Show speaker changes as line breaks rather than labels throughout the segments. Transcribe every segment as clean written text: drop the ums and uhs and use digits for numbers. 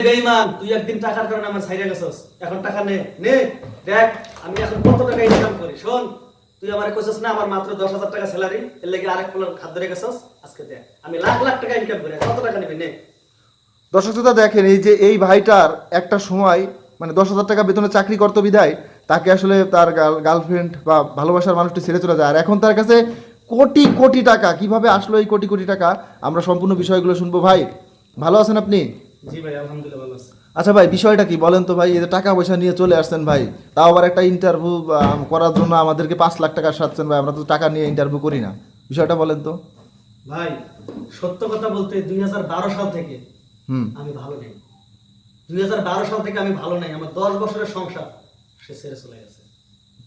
বেঈমান, তুই একদিন টাকার কারণে আমার ছাইরা গেছস, এখন টাকা নে নে। দেখ আমি এখন কত টাকা ইনকাম করি। শোন, তুই আমারে কইছস না আমার মাত্র 10,000 টাকা স্যালারি, এর লাগি আরেক পোলার হাত ধরে গেছস। আজকে দেখ আমি লাখ লাখ টাকা ইনকাম করি, কত টাকা নিবি নে।
দর্শক শ্রোতা দেখেন, এই যে এই ভাইটার একটা সময় মানে 10,000 টাকা বেতনে চাকরি করতো বিধায় তাকে আসলে তার গার্লফ্রেন্ড বা ভালোবাসার মানুষটি ছেড়ে চলে যায়, আর এখন তার কাছে কোটি কোটি টাকা। কিভাবে আসলো এই কোটি কোটি টাকা, আমরা সম্পূর্ণ বিষয়গুলো শুনবো। ভাই ভালো আছেন আপনি?
জি ভাই, আলহামদুলিল্লাহ ভালো আছি।
আচ্ছা ভাই, বিষয়টা কি বলেন তো ভাই? এই যে টাকা পয়সা নিয়ে চলে আসছেন ভাই, তাও আবার একটা ইন্টারভিউ করার জন্য আমাদেরকে 5 লাখ টাকা সাচ্ছেন ভাই। আমরা তো টাকা নিয়ে ইন্টারভিউ করি না, বিষয়টা বলেন তো।
ভাই সত্য কথা বলতে 2012 সাল থেকে আমি ভালো নেই। 2012 সাল থেকে আমি ভালো নেই। আমার 10 বছরের সংসার সে ছেড়ে চলে গেছে।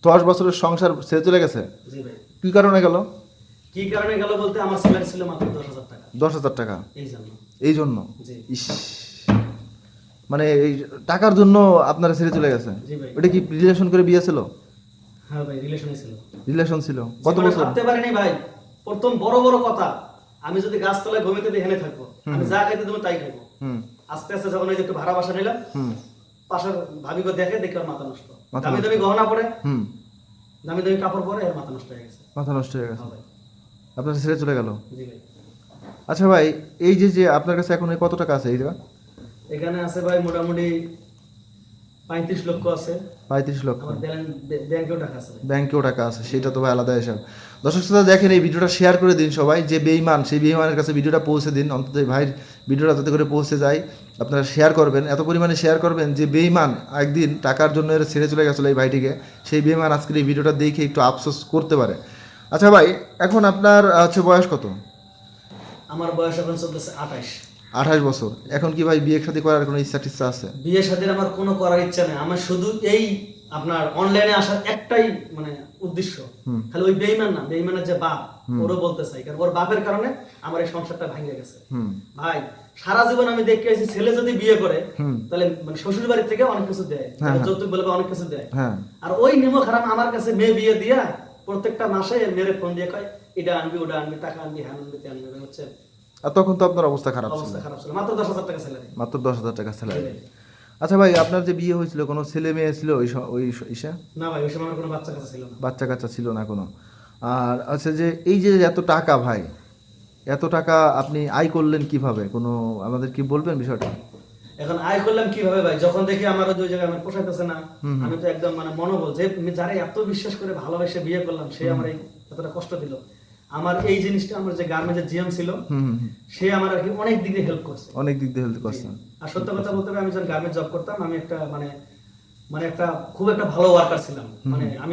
10 বছরের সংসার ছেড়ে চলে গেছে?
জি ভাই।
কি কারণে গেল?
কি কারণে গেল বলতে আমার স্যালারি ছিল মাত্র 10,000 টাকা।
10,000 টাকা?
এই জন্য।
এই জন্য?
জি।
ইস, মানে এই টাকার জন্য আপনারা ছেড়ে চলে গেছে?
জি ভাই।
ওটা কি রিলেশন করে বিয়ে ছিল?
হ্যাঁ ভাই, রিলেশনে ছিল।
রিলেশন ছিল কত
জীবনে
বছর?
ভাবতে পারিনি ভাই। প্রথম বড় বড় কথা, আমি যদি গাছতলায় ঘুমিতে দিয়ে হেনে থাকবো, আমি যা খাইতে দেবো তাই খাইবো।
হুম
আস্তে আস্তে যখন এই যে একটু ভাড়া বাসা নিলাম,
হুম
পাশের ভাবিকে দেখে দেখে ওর মাথা নষ্ট।
মাথা
দামি
নষ্ট।
দামি গহনা পরে,
হুম
দামি দামি কাপড় পরে, এর মাথা নষ্ট হয়ে গেছে।
মাথা নষ্ট হয়ে গেছে,
হ্যাঁ ভাই।
আপনার ছেড়ে চলে গেল।
জি ভাই।
আচ্ছা ভাই, এই যে যে আপনার কাছে এখন এই কত টাকা আছে? এই জায়গা
এখানে আছে ভাই মোটামুটি 35 লক্ষ আছে।
35 লক্ষ?
আমার ব্যাংকেও টাকা আছে।
ব্যাংকেও টাকা আছে, সেটা তো ভাই আলাদা হিসাব। দর্শক শ্রোতা দেখেন, এই ভিডিওটা শেয়ার করে দিন সবাই। যে বেঈমান, সেই বেঈমানের কাছে ভিডিওটা পৌঁছে দিন, অন্তত এই ভাইয়ের ভিডিওটা যাতে করে পৌঁছে যায় আপনারা শেয়ার করবেন। এত পরিমাণে শেয়ার করবেন যে বেঈমান একদিন টাকার জন্য এর ছেড়ে চলে গেছিলো এই ভাইটিকে, সেই বেঈমান আজকের এই ভিডিওটা দেখে একটু আফসোস করতে পারে। আচ্ছা ভাই, এখন আপনার হচ্ছে বয়স কত?
আমার বয়স এখন চলতেছে 28।
28 বছর। এখন কি ভাই বিয়ে শাদী করার কোনো ইচ্ছা টিচ্ছা আছে?
বিয়ে শাদীর আমার কোনো করার ইচ্ছা নেই। আমার শুধু এই আপনার অনলাইনে আসার একটাই মানে উদ্দেশ্য, খালি ওই বেঈমান না, বেঈমানের যে বাপ, ওরও বলতে চাই, কারণ ওর বাপের কারণে আমার এই সংসারটা ভেঙে গেছে। ভাই সারা জীবন আমি দেখে আছি, ছেলে যদি বিয়ে করে তাহলে মানে শ্বশুর বাড়ি থেকে অনেক কিছু দেয়, যৌতুক বলে অনেক কিছু দেয়। আর ওই নিমক হারাম আমার কাছে মেয়ে বিয়ে দিয়া প্রত্যেকটা মাসে মেরে ফোন দিয়ে কয় এটা আনবি ওটা আনবি, টাকা আনবি, হ্যান আনবি, ত্যান আনবি। হচ্ছে
আর তখন তো আপনার অবস্থা খারাপ ছিল।
অবস্থা খারাপ ছিল, মাত্র 10,000 টাকা স্যালারি।
মাত্র 10,000 টাকা স্যালারি। আচ্ছা ভাই, আপনার যে বিয়ে হয়েছিল কোনো ছেলে মেয়ে ছিল ওই ইসা?
না ভাই, ওই সময় আমার কোনো বাচ্চা কাচ্চা ছিল না।
বাচ্চা কাচ্চা ছিল না কোনো? আর আচ্ছা, যে এই যে এত টাকা ভাই, এত টাকা আপনি আয় করলেন কিভাবে? কোনো আমাদের কি বলবেন বিষয়টা?
এখন আয় করলাম কিভাবে ভাই, যখন দেখি আমার ওই জায়গায় আমার পোষাইতেছে না, আমি তো একদম মানে মনোবল, যে আমি যারা এত বিশ্বাস করে ভালোবেসে বিয়ে করলাম, সে আমার এই এতটা কষ্ট দিল। আমার এই জিনিসটা, আমার যে গার্মেন্টসের জিএম ছিল, সে আমার আর কি অনেক দিক দিয়ে হেল্প করছে।
অনেক দিক দিয়ে হেল্প করছেন।
আর সত্য কথা বলতে হবে, আমি যখন গার্মেন্টস জব করতাম, আমি একটা মানে একটা খুব একটা ভালো ওয়ার্কার ছিলাম। মানে আমি